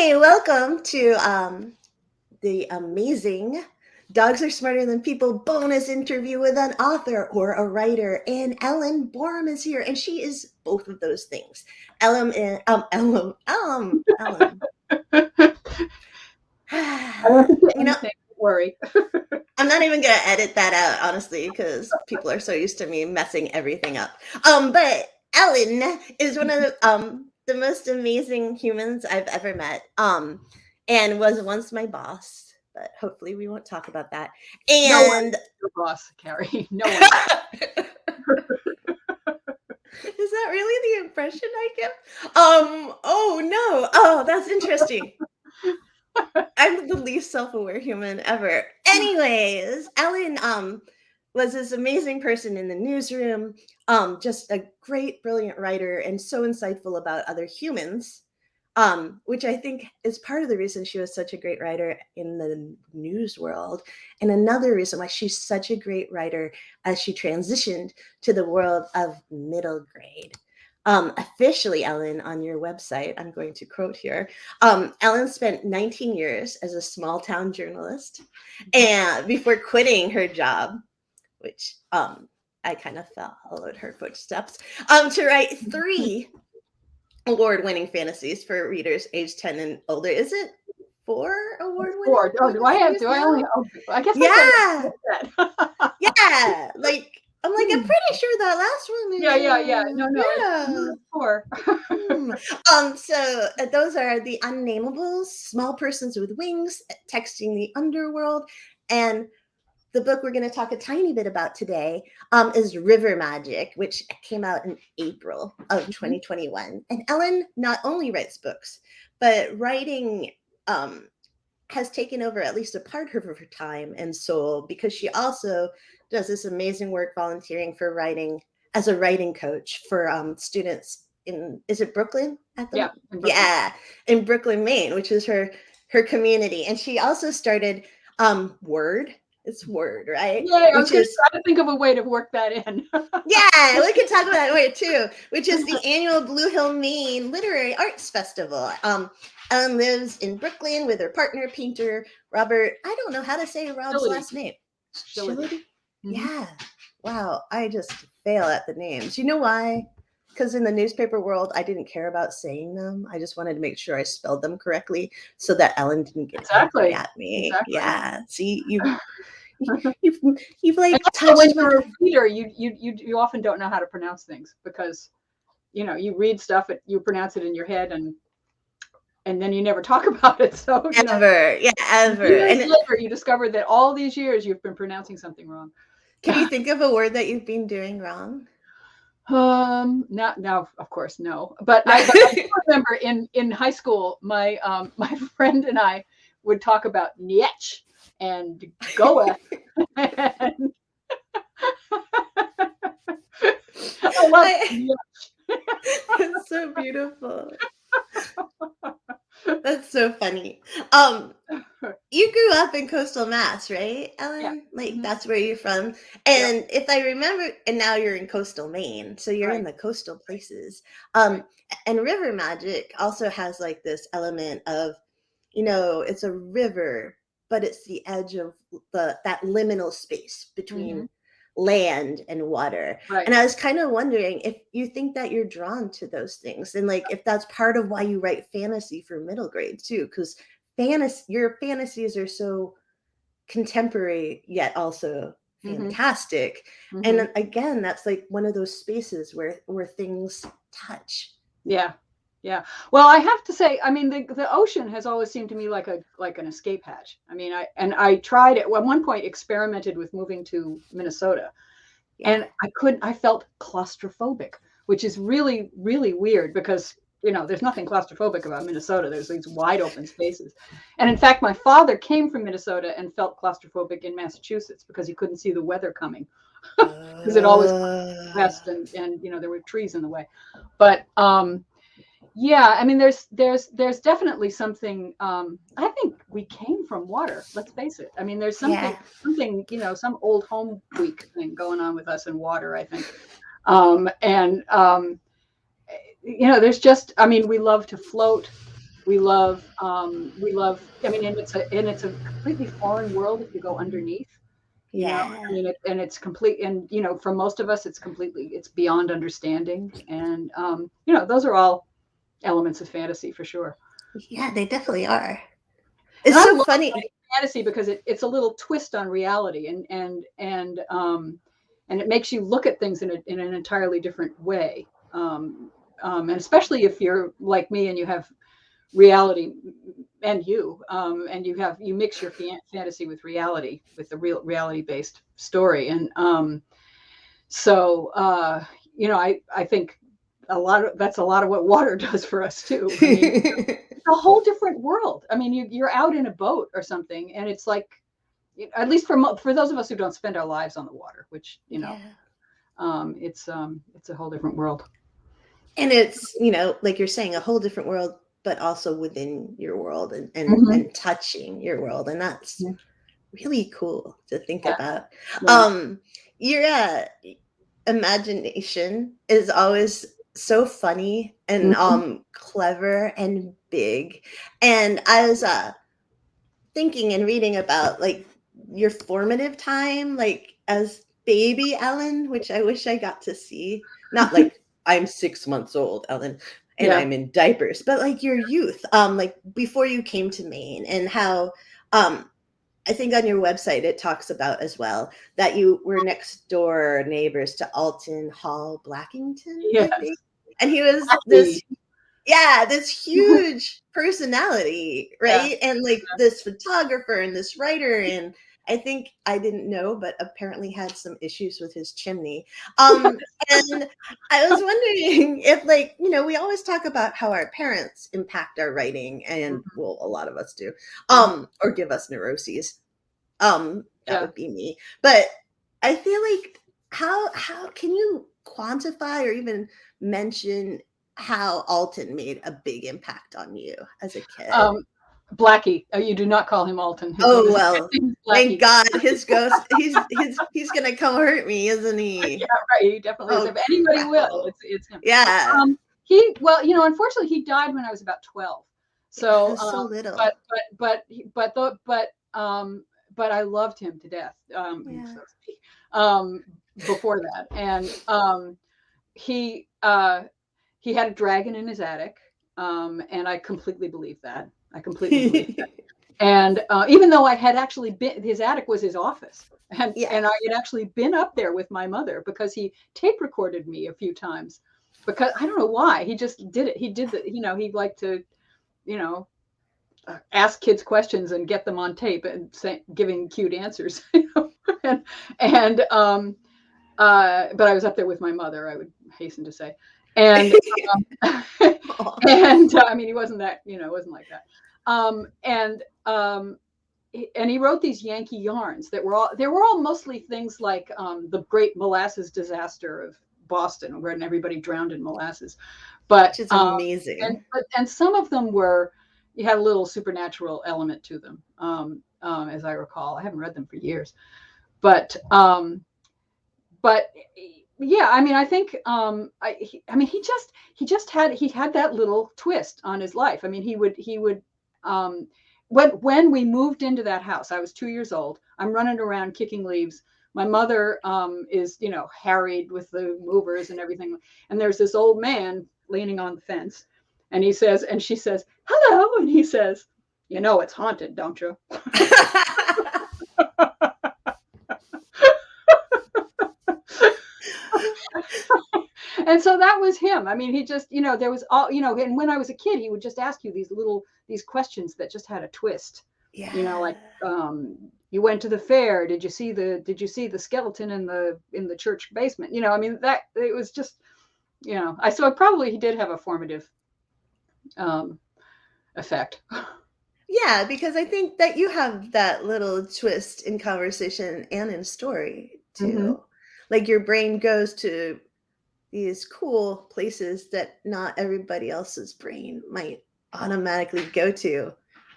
Hey, welcome to the amazing Dogs Are Smarter Than People bonus interview with an author or a writer. And Ellen Booraem is here, and she is both of those things. Ellen. I don't think You know, anything. Don't worry. I'm not even gonna edit that out, honestly, because people are so used to me messing everything up. But Ellen is one of the most amazing humans I've ever met. And was once my boss, but hopefully we won't talk about that. No one And is your boss, Carrie. No one is. is that really the impression I give? Oh no. Oh, that's interesting. I'm the least self-aware human ever. Anyways, Ellen was this amazing person in the newsroom, just a great, brilliant writer, and so insightful about other humans, which I think is part of the reason she was such a great writer in the news world, and another reason why she's such a great writer as she transitioned to the world of middle grade. Officially, Ellen, on your website, I'm going to quote here. Ellen spent 19 years as a small town journalist, and before quitting her job, which I kind of followed her footsteps, to write 3 award-winning fantasies for readers aged 10 and older. Is it 4 award-winning Four. Oh, do I have? fantasies Do I now? only? Oh, I guess I Yeah, said that. yeah. Like I'm pretty sure that last one Yeah. is No, yeah. it's four. Hmm. Those are the Unnameables, Small Persons with Wings, Texting the Underworld, and the book we're going to talk a tiny bit about today is River Magic, which came out in April of 2021. And Ellen not only writes books, but writing has taken over at least a part of her time and soul because she also does this amazing work volunteering for writing as a writing coach for students in is it Brooklyn at Yeah, the in Brooklyn. yeah in Brooklyn, Maine, which is her community. And she also started Word. It's Word, right? Yay! I was Which going to is try to think of a way to work that in. yeah, we can talk about that later too, which is the annual Blue Hill Maine Literary Arts Festival. Ellen lives in Brooklyn with her partner, painter Robert. I don't know how to say Rob's Shillady. last name. Shillady. Shillady? Mm-hmm. Yeah. Wow. I just fail at the names. You know why? Because in the newspaper world, I didn't care about saying them. I just wanted to make sure I spelled them correctly so that Ellen didn't get angry Exactly. at me. Exactly. Yeah. See, you've you've And like also, when touched my. you're a reader, you often don't know how to pronounce things because you read stuff, you pronounce it in your head, and then you never talk about it. So Ever, yeah, ever. years And later, you discover that all these years you've been pronouncing something wrong. can you think of a word that you've been doing wrong? Not now, of course, no. But I do remember in high school, my my friend and I would talk about niche and goeth. And I love I, niche. it's so beautiful. That's so funny. You grew up in coastal Mass, right, Yeah. Ellen? Like Hmm. that's where you're from. Yep. And if I remember, and now you're in coastal Maine, so you're in Right. the coastal places. Right. And River Magic also has like this element of, it's a river, but it's the edge of that liminal space Hmm. between land and water. Right. And I was kind of wondering if you think that you're drawn to those things and like if that's part of why you write fantasy for middle grade too, because your fantasies are so contemporary yet also Hmm. fantastic. Hmm. And again, that's like one of those spaces where things touch. Yeah. Yeah. Well, I have to say, I mean, the ocean has always seemed to me like an escape hatch. I mean, I tried at one point experimented with moving to Minnesota, Yeah. and I felt claustrophobic, which is really, really weird because there's nothing claustrophobic about Minnesota. There's these wide open spaces. And in fact, my father came from Minnesota and felt claustrophobic in Massachusetts because he couldn't see the weather coming because it always west, and there were trees in the way. But yeah, I mean, there's definitely something. I think we came from water. Let's face it. I mean, there's yeah. something, some old home week thing going on with us in water, I think. And there's just, I mean, we love to float. we love. I mean, and it's a completely foreign world if you go underneath. You know, I Yeah. mean, and it's complete, and you know, for most of us, it's beyond understanding, and you know, those are all elements of fantasy for sure. Yeah, they definitely are. And It's I so love funny. fantasy because it's a little twist on reality, and it makes you look at things in an entirely different way. And especially if you're like me and you have reality, and you mix your fantasy with reality, with the real reality based story, and so you know, I think that's a lot of what water does for us too. I mean, it's a whole different world. I mean, you're out in a boat or something, and it's like, at least for those of us who don't spend our lives on the water, which you know, Yeah. it's a whole different world. And it's, like you're saying, a whole different world, but also within your world, and Hmm. touching your world. And that's Yeah, really cool to think about. yeah. Um, your imagination is always so funny and Mhm. clever and big. And I was thinking and reading about like your formative time, like as baby Ellen, which I wish I got to see. Not like I'm 6 months old, Ellen, and Yeah. I'm in diapers, but like your youth, like before you came to Maine, and how I think on your website it talks about as well that you were next door neighbors to Alton Hall Blackington, I think. Yes. And he was this, Lucky. yeah, this huge personality, Yeah. right? And like this photographer and this writer, and I think I didn't know, but apparently had some issues with his chimney. And I was wondering if, like, we always talk about how our parents impact our writing, and Mhm. well, a lot of us do, Mhm. or give us neuroses. That Yeah. would be me. But I feel like, how can you quantify or even mention how Alton made a big impact on you as a kid? Um, Blackie. You do not call him Alton. His name Oh, is well, thank Blackie. God his ghost, he's gonna come hurt me, isn't he? Yeah, right. He definitely is. Oh, If anybody will, crackle. it's him. Yeah. Well, you know, unfortunately, he died when I was about 12. Yeah, So, that's so little. but but the but I loved him to death. Yeah. So to speak. Um, Before that, and he uh, he had a dragon in his attic, and I completely believe that. I completely believe that. And even though I had actually been, his attic was his office, Yeah. and I had actually been up there with my mother because he tape recorded me a few times. Because I don't know why, he just did it. He did that. You know, he'd like to, you know, ask kids questions and get them on tape and giving cute answers. You know? And but I was up there with my mother, I would hasten to say. And Aw. and I mean, he wasn't that, you know, it wasn't like that. Um, and um, and he wrote these Yankee yarns that were all mostly things like the Great Molasses Disaster of Boston, where everybody drowned in molasses. But Which is amazing. and some of them were, you had a little supernatural element to them, as I recall. I haven't read them for years, but but yeah, I mean, I think I mean, he had that little twist on his life. I mean, he would um, when we moved into that house, I was 2 years old. I'm running around kicking leaves. My mother is, you know, harried with the movers and everything, and there's this old man leaning on the fence, and she says, "Hello," and he says, "You know it's haunted, don't you?" And so that was him. I mean, he just, you know, there was all, you know, and when I was a kid, he would just ask you these questions that just had a twist. You know, like, Yeah. you went to the fair. Did you see the skeleton in the church basement? You know, I mean, that it was just, you know, so probably he did have a formative um, effect. Yeah, because I think that you have that little twist in conversation and in story Hmm. too. Like your brain goes to these cool places that not everybody else's brain might automatically go to,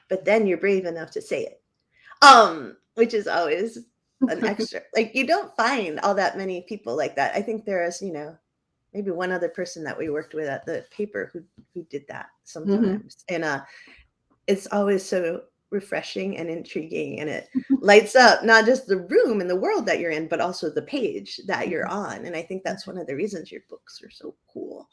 but then you're brave enough to say it. Which is always an extra. Like you don't find all that many people like that. I think there is, maybe one other person that we worked with at the paper who did that Hmm. sometimes. And it's always so refreshing and intriguing, and it lights up not just the room and the world that you're in, but also the page that you're on. And I think that's one of the reasons your books are so cool.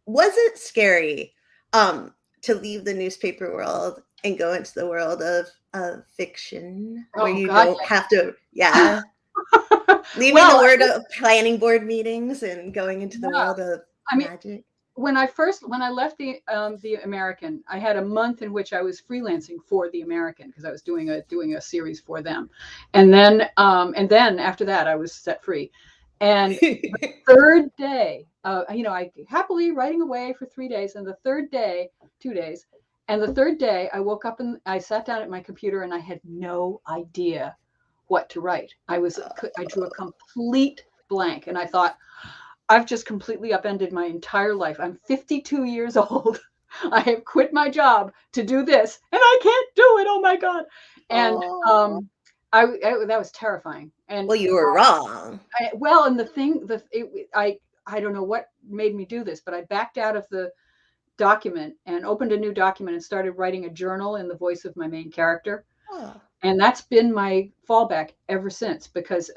Was it scary to leave the newspaper world and go into the world of fiction where Oh you God, don't have to, yeah. yeah, leaving Well, the world of planning board meetings and going into the yeah. world of I mean, magic? when I left the American, I had a month in which I was freelancing for the American because I was doing a series for them, and then after that I was set free. And the third day, I happily writing away for 3 days, and the third day, 2 days, and the third day I woke up and I sat down at my computer and I had no idea what to write. I drew a complete blank, and I thought, I've just completely upended my entire life. I'm 52 years old. I have quit my job to do this, and I can't do it. Oh my God! And Oh, that was terrifying. And well, you were wrong. well, and the thing, I don't know what made me do this, but I backed out of the document and opened a new document and started writing a journal in the voice of my main character. Oh, And that's been my fallback ever since, because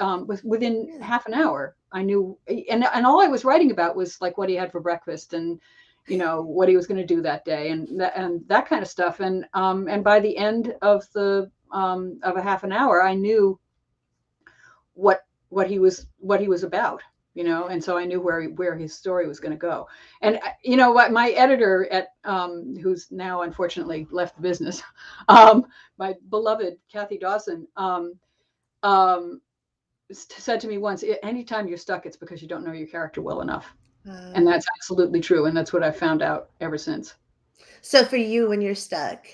within really? half an hour I knew, and all I was writing about was like what he had for breakfast, and what he was going to do that day, and that kind of stuff. And by the end of a half an hour I knew what what he was about, and so I knew where his story was going to go. And what my editor at who's now unfortunately left the business, my beloved Kathy Dawson, um, said to me once, anytime you're stuck, it's because you don't know your character well enough. And Uh, that's absolutely true, and that's what I've found out ever since. so for you, when you're stuck,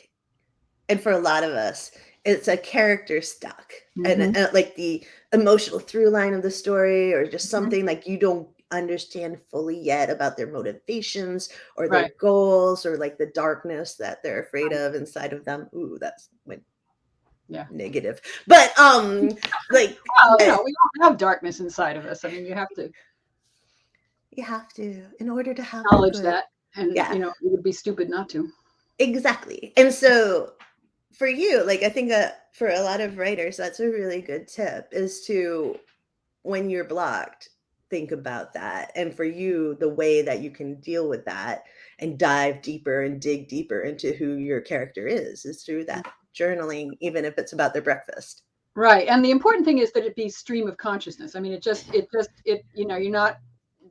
and for a lot of us, it's a character stuck, and Mm-hmm. like the emotional through line of the story, or just Mm-hmm. something like you don't understand fully yet about their motivations or their Right. goals, or like the darkness that they're afraid of inside of them. Ooh, that's went Yeah. negative. But like Well, uh, we all have darkness inside of us. I mean, you have to you have to, in order to have the acknowledge good. that, and Yeah, it would be stupid not to. exactly. And so for you, like I think for a lot of writers, that's a really good tip, is to, when you're blocked, think about that. And for you, the way that you can deal with that and dive deeper and dig deeper into who your character is through that journaling, even if it's about their breakfast. Right. And the important thing is that it be stream of consciousness. I mean, you're not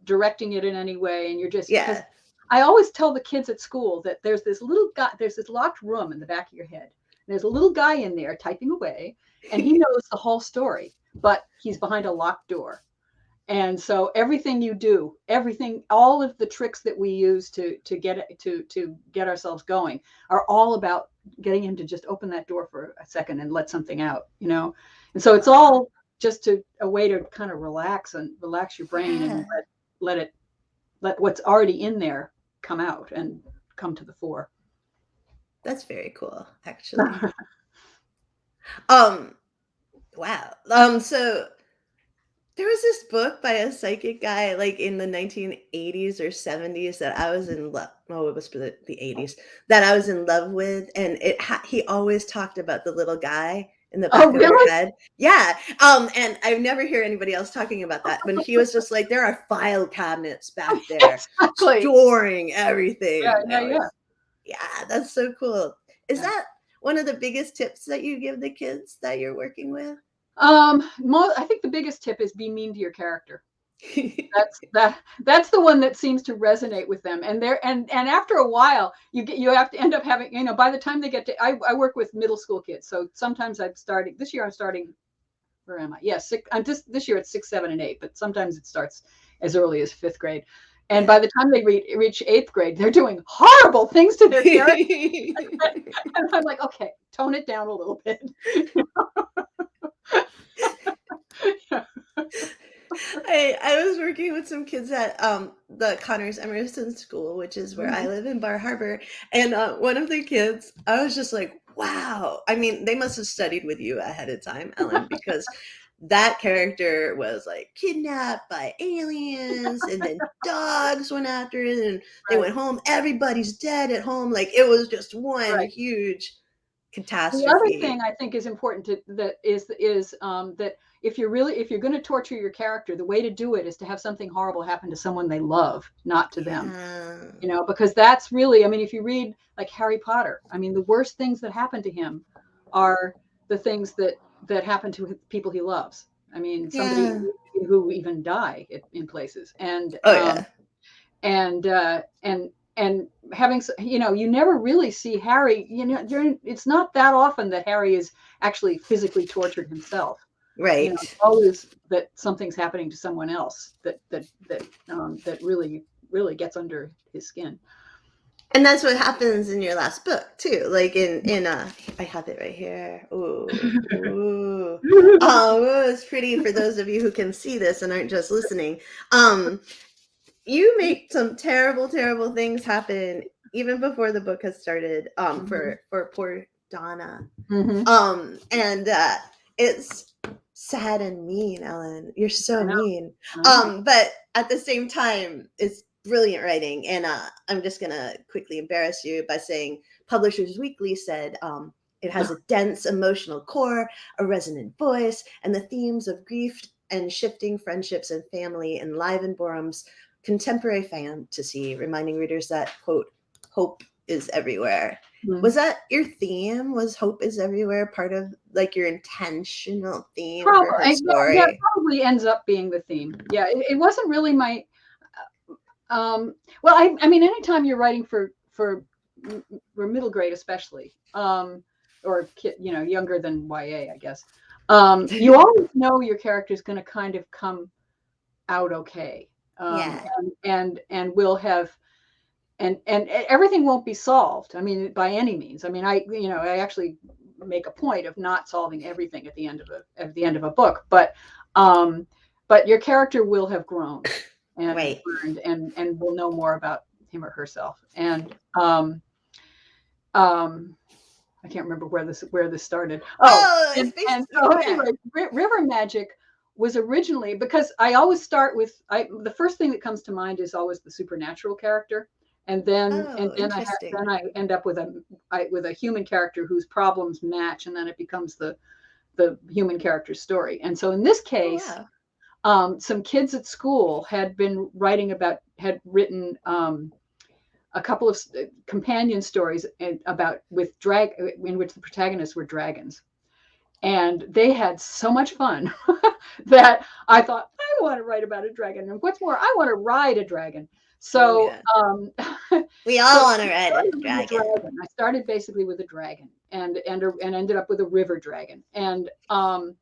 directing it in any way. And you're just, because Yeah. I always tell the kids at school that there's this locked room in the back of your head. There's a little guy in there typing away, and he knows the whole story, but he's behind a locked door. And so everything you do, all of the tricks that we use to get ourselves going are all about getting him to just open that door for a second and let something out. And so it's Uh, all just a way to kind of relax your brain and yeah. let what's already in there come out and come to the fore. That's very cool, actually. Um, wow. So there was this book by a psychic guy, like in the 1980s or 70s, that I was in love. Oh, it was the 80s, that I was in love with, and he always talked about the little guy in the Oh, back of your really? head. Yeah. And I never hear anybody else talking about that. But he was just like, there are file cabinets back there Exactly. storing Yeah, everything. yeah, I yeah. was, yeah, that's so cool. Is Yeah. that one of the biggest tips that you give the kids that you're working with? I think the biggest tip is be mean to your character. That's the one that seems to resonate with them. And after a while you have to end up having, by the time they get to, I work with middle school kids, so sometimes I'm starting, where am I? Yes, I'm just this year it's 6, 7, and 8, but sometimes it starts as early as fifth grade. And Yeah. by the time they reach eighth grade, they're doing horrible things to their character. And I'm like, okay, tone it down a little bit. I was working with some kids at the Connors Emerson School, which is where I Mhm. live in Bar Harbor, and one of the kids, I was just like, wow. I mean, they must have studied with you ahead of time, Ellen, because that character was like kidnapped by aliens, and then dogs went after it, and they Right. went home. Everybody's dead at home. Like it was just one Right. huge The other thing catastrophe. I think is important to that is that if you're going to torture your character, the way to do it is to have something horrible happen to someone they love, not to them. Yeah. You know, because that's really, I mean, if you read like Harry Potter, I mean, the worst things that happen to him are the things that happen to people he loves. I mean, somebody Yeah. who even die in places, Oh yeah. and uh, and and having, you know, you never really see Harry. You know, it's not that often that Harry is actually physically tortured himself. You know, Right. it's always that something's happening to someone else that really gets under his skin. And that's what happens in your last book too. Like in I have it right here. Ooh, ooh. Oh, it's pretty for those of you who can see this and aren't just listening. Um, you make some terrible, terrible things happen even before the book has started. Mhm. For poor Donna. Mhm. And it's sad and mean, Ellen. You're I so know. mean. I know. But at the same time, it's brilliant writing. And I'm just gonna quickly embarrass you by saying Publishers Weekly said it has a dense emotional core, a resonant voice, and the themes of grief and shifting friendships and family enliven Booraem's contemporary fantasy, reminding readers that, quote, hope is everywhere. Mhm. Was that your theme? Was hope is everywhere part of like your intentional theme for her Probably, that story? probably ends up being the theme. Yeah, it wasn't really my. Well, I mean, anytime you're writing for middle grade, especially, or kid, you know, younger than YA, I guess, you always know your character is going to kind of come out okay, Yeah. and will have and everything won't be solved. I mean, by any means. I mean, I actually make a point of not solving everything at the end of a book, um, but your character will have grown and Right. learned and will know more about him or herself. And um, I can't remember where this started. Oh, Oh, it's and based so yeah. anyway, River Magic was originally, because I always start with the first thing that comes to mind is always the supernatural character, and Oh, then interesting. I end up with a human character whose problems match, and then it becomes the human character's story. And so in this Oh case, wow. some kids at school had written a couple of companion stories about with drag in which the protagonists were dragons, and they had so much fun that I thought, I want to write about a dragon, and what's more, I want to ride a dragon. Oh So yeah. um We so all want to I ride a started with a dragon. dragon. I started basically with a dragon, and ended up with a river dragon. Um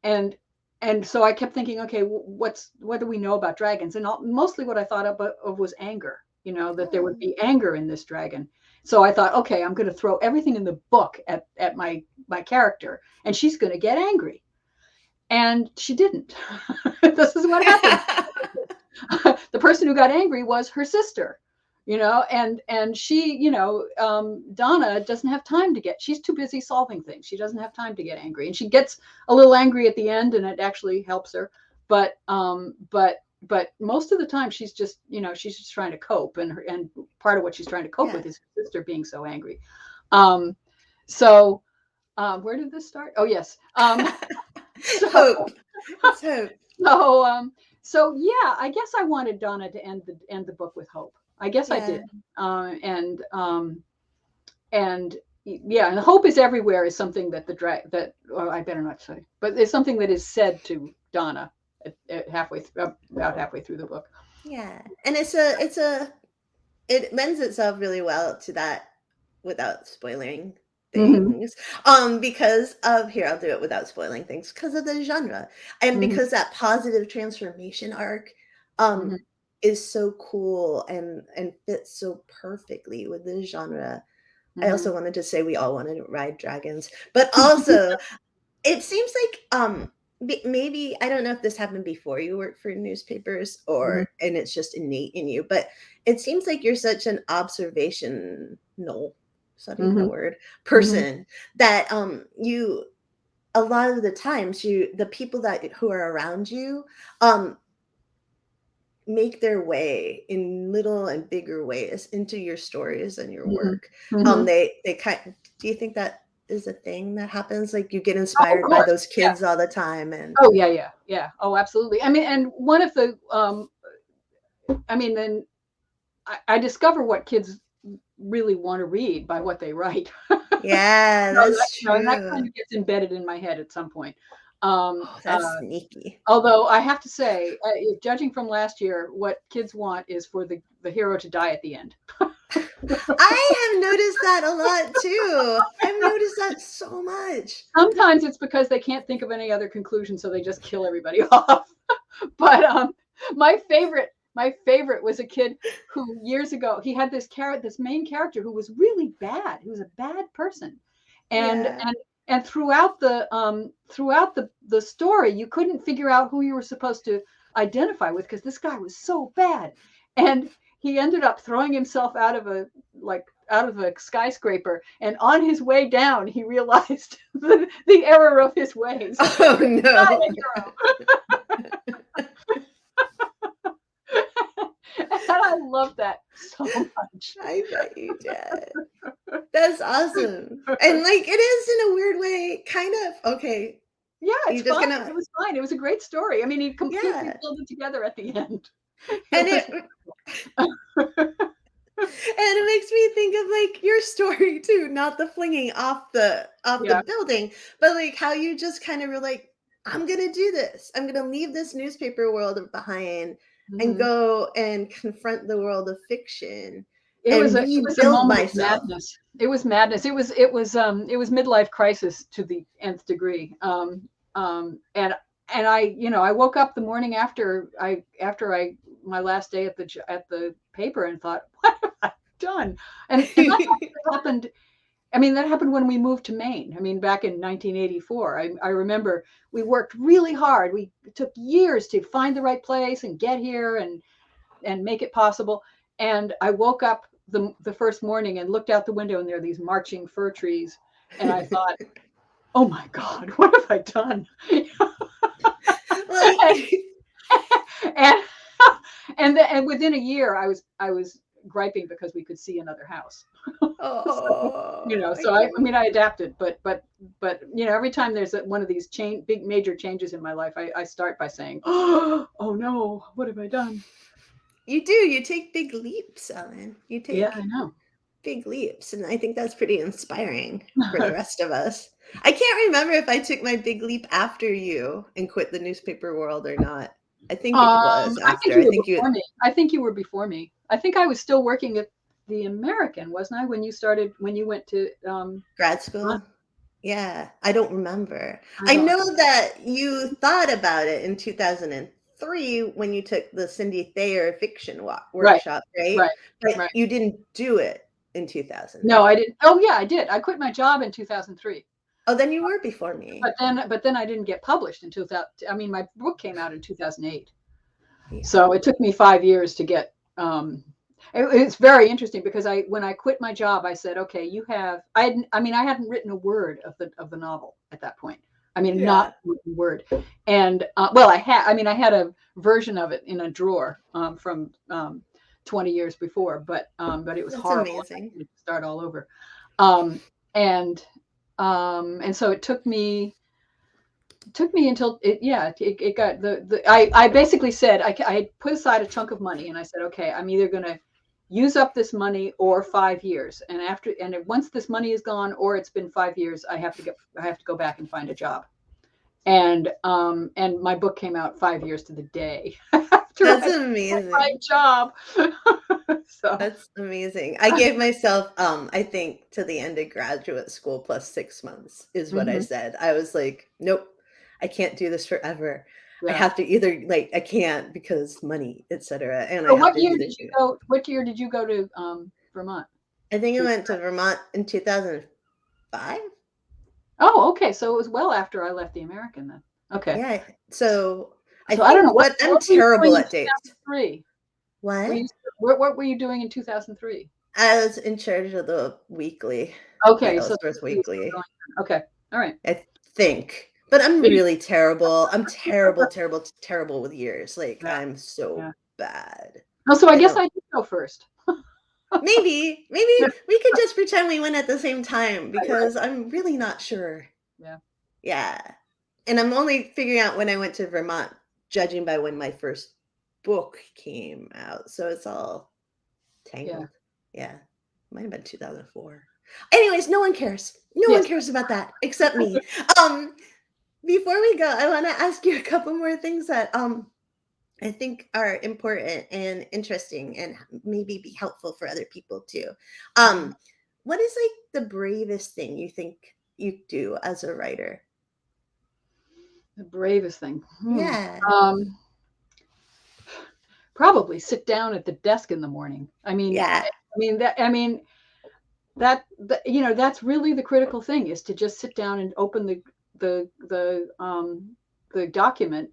and and so I kept thinking, okay, what do we know about dragons? And mostly what I thought of was anger. You know, that there would Oh. be anger in this dragon. So I thought, okay, I'm going to throw everything in the book at my character, and she's going to get angry. And she didn't. This is what happened. The person who got angry was her sister, you know, and she, Donna doesn't have time to get. She's too busy solving things. She doesn't have time to get angry, and she gets a little angry at the end, and it actually helps her. But most of the time, she's just trying to cope, and part of what she's trying to cope Yeah. with is her sister being so angry. Um, so where did this start? Oh yes. So Hope. It's hope. so, yeah, I guess I wanted Donna to end the book with hope. I guess I did. Yeah. Uh, and and yeah, and hope is everywhere is something that the drag that well, I better not say, but it's something that is said to Donna about halfway through the book. Yeah. And it lends itself really well to that without spoiling Hmm. things. Because of here, I'll do it without spoiling things, because of the genre. And Hmm. because that positive transformation arc um Hmm. is so cool and fits so perfectly with the genre. I Hmm. also wanted to say we all wanted to ride dragons, but also it seems like maybe I don't know if this happened before you worked for newspapers Hmm. or and it's just innate in you, but it seems like you're such an observational, is that even a Hmm. word, Hmm. person that you a lot of the times the people who are around you, um, make their way in little and bigger ways into your stories and your Mhm. work. Mhm. They kind do you think that is a thing that happens? Like, you get Oh, of inspired by course. those Yeah. kids all the time and Oh, yeah, yeah, yeah. Oh, absolutely. I mean, and one of the, I mean, then I discover what kids really want to read by what they write. yeah, So that, that's and that kind true. of gets embedded in my head at some point. Um, Oh, that's uh, sneaky. Although I have to say, judging from last year, what kids want is for the hero to die at the end. I have noticed that a lot too. I've noticed that so much. Sometimes it's because they can't think of any other conclusion, so they just kill everybody off. But my favorite was a kid who years ago he had this main character who was really bad. He was a bad person, and Yeah. throughout the story, you couldn't figure out who you were supposed to identify with because this guy was so bad, and he ended up throwing himself out of a skyscraper, and on his way down, he realized the error of his ways. Oh Not no. a hero. And I love that so much. I bet you did. That's awesome. And like it is in a weird way, kind of okay. Yeah, it's You just fine. gonna It was fine. It was a great story. I mean, he completely yeah. pulled it together at the end. And It it was and it makes me think of like your story too, not the flinging off the yeah. building, but like how you just kind of were like, I'm gonna do this. I'm gonna leave this newspaper world behind and Mhm. go and confront the world of fiction It and was a rebuild moment of myself. madness. It was madness. It was midlife crisis to the nth degree. And I woke up the morning after I my last day at the paper and thought, what have I done? And that actually happened. I mean, that happened when we moved to Maine. I mean, back in 1984. I remember we worked really hard. It took years to find the right place and get here and make it possible. And I woke up the first morning and looked out the window, and there are these marching fir trees. And I thought, oh my God, what have I done? like and and within a year, I was griping because we could see another house. So, oh, I so I can't. mean, I adapted, but every time there's one of these big major changes in my life, I start by saying, oh no, what have I done? You do. You take big leaps, Ellen. You Yeah, I take know. big leaps, and I think that's pretty inspiring for the rest of us. I can't remember if I took my big leap after you and quit the newspaper world or not. I think it was I think after. you I were think you before me. I think you were before me. I think I was still working at the American, wasn't I, when you went to grad Vermont? school. Yeah, I don't remember. I I don't know that you thought about it in 2003 when you took the Cindy Thayer fiction right, workshop, right? right, But right. you didn't do it in No, 2003. I didn't. Oh yeah, I did. I quit my job in 2003. Oh, then you were before me. But then I didn't get published in 2000. I mean, my book came out in 2008. Yeah. So it took me 5 years to get. It's very interesting because when I quit my job, I said, okay, you have. I hadn't written a word of the novel at that point. I mean, not Yeah. a word. And well, I had. I mean, I had a version of it in a drawer from 20 years before, but it was That's horrible. I amazing. had to start all over. Um, and and so it took me until it got I basically said I put aside a chunk of money and I said, okay, I'm either going to use up this money or 5 years, and once this money is gone or it's been 5 years, I have to go back and find a job. And my book came out 5 years to the day after That's I quit my amazing. job. So That's amazing. I gave myself, I think to the end of graduate school plus 6 months is what I mhm, said. I was like, nope, I can't do this forever. I yeah. have to either like I can't because money, etc. And I So have what to year either did you do it. go? What year did you go to Vermont? I think I To went to Vermont in 2005. Oh, okay. So it was well after I left the American then. Okay. Yeah. So I So I don't know think, but I'm what were you doing terrible in at dates. 2003? Were What? you what were you doing in 2003? I was in charge of the weekly, the Okay, so Ellsworth you were still Weekly. going. Okay. All right. I think. But I'm really terrible. I'm terrible, terrible, terrible with years. Like, Yeah, I'm so yeah. bad. Oh, so I I guess don't I did go first. maybe Yeah, we could just pretend we went at the same time right, right. because I'm really not sure. Yeah, Yeah. And I'm only figuring out when I went to Vermont, judging by when my first book came out. So it's all yeah, tangled. Yeah. Might have been 2004. Anyways, no one cares. No one yes. cares about that except me. Um, Before we go, I want to ask you a couple more things that I think are important and interesting and maybe be helpful for other people too. Mhm. Um, what is like the bravest thing you think you do as a writer? The bravest thing. Yeah. Um, Probably sit down at the desk in the morning. Yeah. I mean you know, that's really the critical thing, is to just sit down and open the the um the document,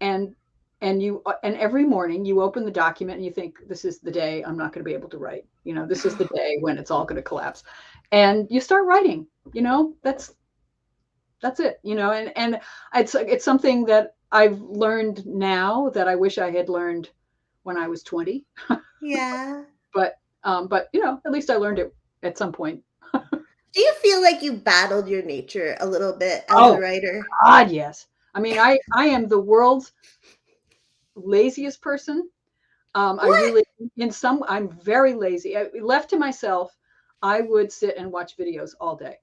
and and every morning you open the document and you think, this is the day I'm not going to be able to write. You know, this is the day when it's all going to collapse, and you start writing. You know, that's it. You know, and it's something that I've learned now that I wish I had learned when I was 20. Yeah. But you know, at least I learned it at some point. Do you feel like you battled your nature a little bit as a Oh writer? God, yes. I mean, I am the world's laziest person. I What? really, I'm very lazy. Left to myself, I would sit and watch videos all day,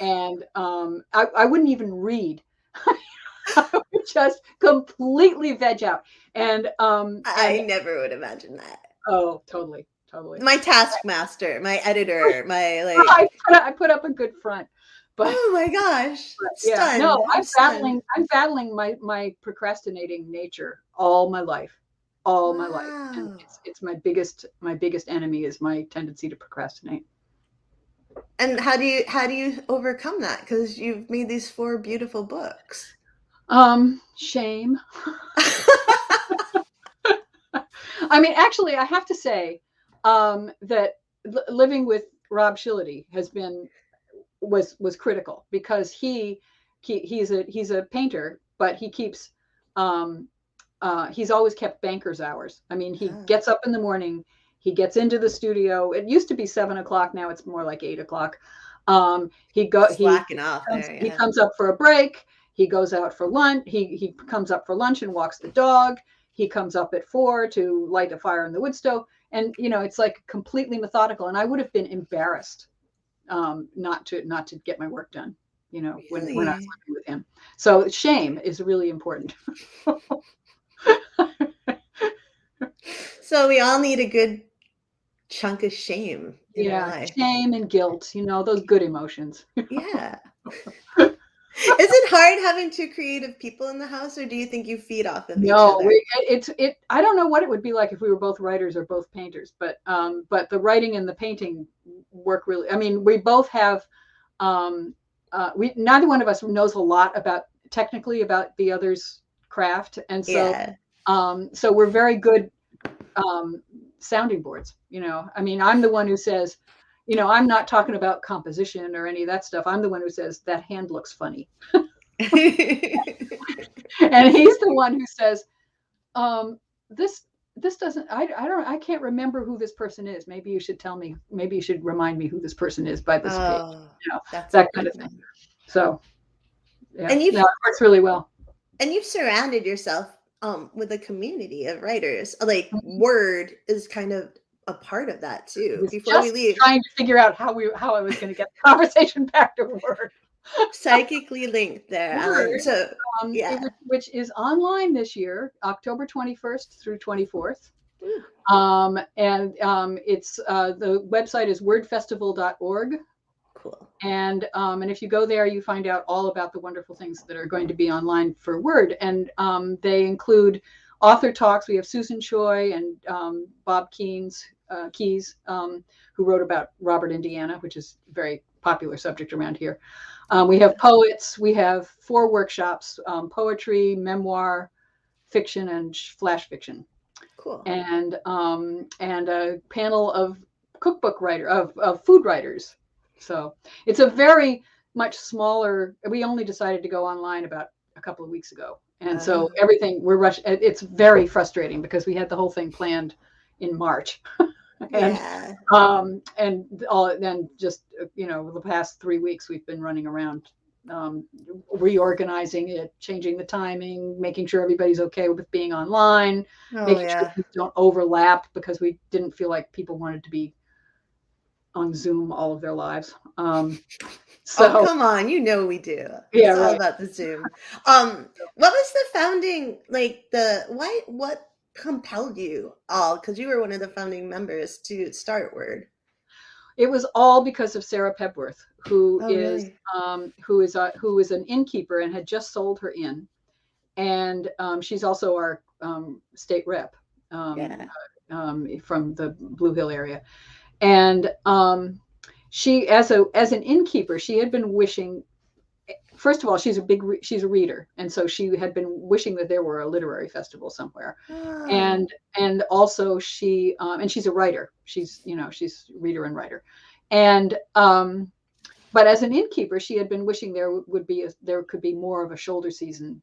and I wouldn't even read. I would just completely veg out, and I never would imagine that. oh, totally, totally. My taskmaster, my editor, my I like, I put up a good front, but oh my gosh, yeah, no, stunned. I'm stunned. I'm battling my procrastinating nature all my life, all my life, and Wow. it's my biggest enemy is my tendency to procrastinate. And how do you overcome that? Because you've made these four beautiful books. Shame. I mean, actually, I have to say that living with Rob Shillady has been was critical, because he's a painter, but he keeps um, he's always kept banker's hours. I mean, he Oh, gets up in the morning, he gets into the studio. It used to be 7 o'clock, now it's more like 8 o'clock. slacking off there. He Yeah. comes up for a break. He goes out for lunch. He comes up for lunch and walks the dog. He comes up at 4 to light a fire in the wood stove, and you know, it's like completely methodical. And I would have been embarrassed not to get my work done. You know, when I was Really? living with him. So shame is really important. So we all need a good chunk of shame in our Yeah, life. shame and guilt, you know, those good emotions. Yeah. Is it hard having two creative people in the house, or do you think you feed off of each No, other? I don't know what it would be like if we were both writers or both painters, but the writing and the painting work really. I mean, we both have um we neither one of us knows a lot about technically about the other's craft, and Yeah. so we're very good um sounding boards, you know. I mean, I'm the one who says, you know, I'm not talking about composition or any of that stuff. I'm the one who says that hand looks funny. And he's the one who says, um, this this doesn't I can't remember who this person is. Maybe you should tell me, maybe you should remind me who this person is by this page. Oh, You know, that's a that kind big of thing. one. So yeah, And no, it works really well. you've surrounded yourself with a community of writers. Like Word is kind of a part of that I too. was Before we just leave, trying to figure out how I was going to get the conversation back to Word. psychically linked there, Alan. Word, So yeah. which is online this year, October 21st through 24th. Ooh, It's the website is wordfestival.org. cool. And if you go there, you find out all about the wonderful things that are going to be online for Word. And they include author talks. We have Susan Choi and Bob Keys, who wrote about Robert, Indiana, which is a very popular subject around here. We have poets. We have 4 workshops: poetry, memoir, fiction, and flash fiction, Cool. and a panel of cookbook writer of food writers. So it's a very much smaller. We only decided to go online about a couple of weeks ago. And so Oh, everything we're rushing. It's very frustrating because we had the whole thing planned in March. and yeah. and all then just the past 3 weeks we've been running around, reorganizing it, changing the timing, making sure everybody's okay with being online, Oh, making sure yeah. things don't overlap because we didn't feel like people wanted to be on Zoom all of their lives. Oh, So come on, you know we do. yeah, It's all right. about the Zoom. What was the founding, like, what compelled you all? Because you were one of the founding members to start Word. It was all because of Sarah Pebworth, Oh, really? who is an innkeeper and had just sold her inn, and she's also our state rep, um, Yeah. from the Blue Hill area. And she, as an innkeeper, she had been wishing. First of all, she's a reader, and so she had been wishing that there were a literary festival somewhere, Oh. and also and she's a writer. She's reader and writer, and but as an innkeeper, she had been wishing there could be more of a shoulder season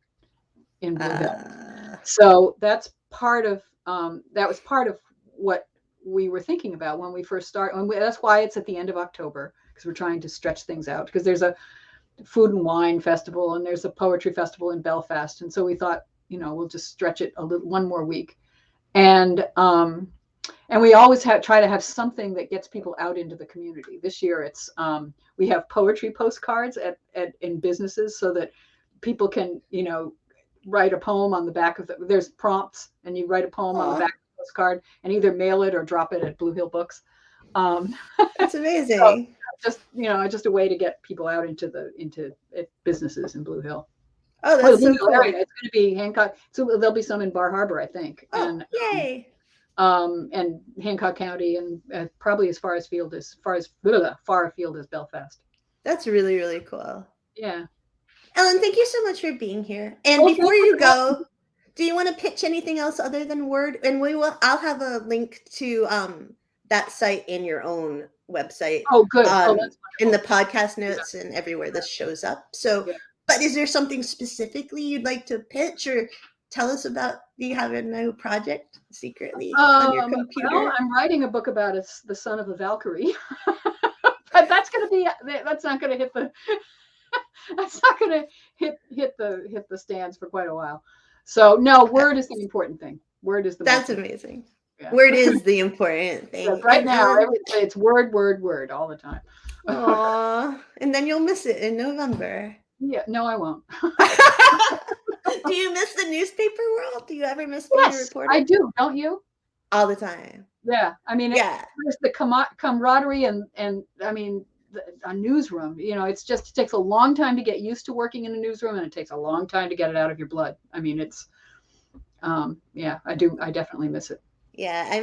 in Blue Hill. Uh, So that was part of what we were thinking about when we first started. That's why it's at the end of October, because we're trying to stretch things out, because there's a food and wine festival and there's a poetry festival in Belfast. And so we thought, we'll just stretch it one more week. And we always try to have something that gets people out into the community. This year it's we have poetry postcards in businesses so that people can write a poem on the back of there's prompts, and you write a poem on the aw, back of the postcard and either mail it or drop it at Blue Hill Books. Um, that's so amazing. just a way to get people out into businesses in Blue Hill. Oh, Well, the that's Blue so Hill area. cool. It's going to be Hancock. So there'll be some in Bar Harbor, I think, Oh, yay. and Hancock County, and probably as far afield as Belfast. That's really, really cool. Yeah. Ellen, thank you so much for being here. And Oh, thank before you you for having go, me. do you want to pitch anything else other than Word? And I'll have a link to that site in your own website, Oh, good. Oh, um that's in the wonderful. podcast Yeah, notes and everywhere this shows up. So, yeah. but is there something specifically you'd like to pitch or tell us about? Do you have a new project secretly on your Well, computer? I'm writing a book about the son of a Valkyrie, but that's not going to hit the that's not going to hit the stands for quite a while. So no, Word is the important thing. Word is the That's most important. amazing. Yeah. Word is the important Yes, thing. right And now, Ellen, it's word, word, word all the time. aw, and then you'll miss it in November. Yeah, no, I won't. Do you miss the newspaper world? Do you ever miss being a Yes, I reporter? do. Don't you? All the time. Yeah, I mean, Yeah. there's the camaraderie, and I mean, a newsroom. It takes a long time to get used to working in a newsroom, and it takes a long time to get it out of your blood. I mean, yeah, I do. I definitely miss it. Yeah, I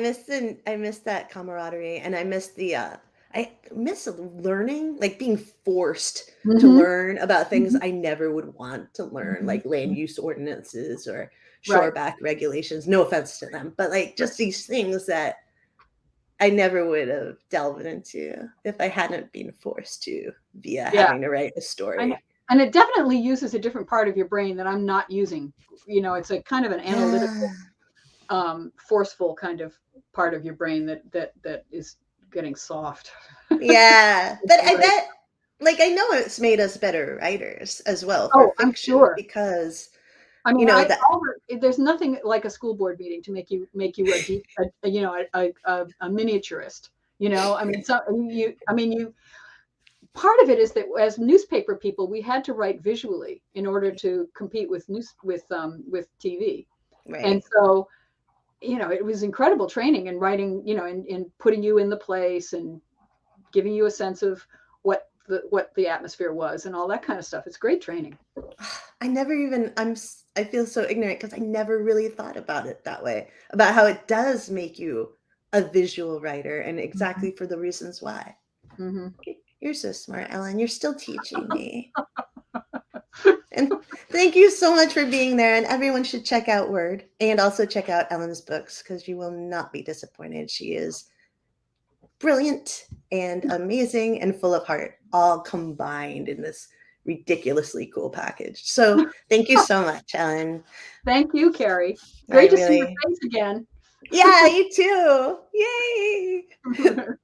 miss that camaraderie and I miss learning, like being forced to Hmm. learn about things Hmm. I never would want to learn, Hmm. like land use ordinances or Right. shoreback regulations. No offense to them, but like just these things that I never would have delved into if I hadn't been forced to via Yeah, having to write a and story. and it definitely uses a different part of your brain that I'm not using. It's a kind of an Yeah. analytical, forceful kind of part of your brain that is getting soft. Yeah, but I bet, like, I know it's made us better writers as well for Oh, I'm fiction sure. because, I mean, that there's nothing like a school board meeting to make you a deep, a miniaturist. I mean, you part of it is that as newspaper people, we had to write visually in order to compete with TV, and right. so it was incredible training in writing, in putting you in the place and giving you a sense of what the atmosphere was and all that kind of stuff. It's great training. I never even I feel so ignorant because I never really thought about it that way, about how it does make you a visual writer and Mhm. exactly for the reasons why. Mhm. You're so smart, Ellen. You're still teaching me. And thank you so much for being there. And everyone should check out Word and also check out Ellen's books because you will not be disappointed. She is brilliant and amazing and full of heart, all combined in this ridiculously cool package. So thank you so much, Ellen. Thank you, Carrie. I Great to see your really, face again. yeah, you too. Yay.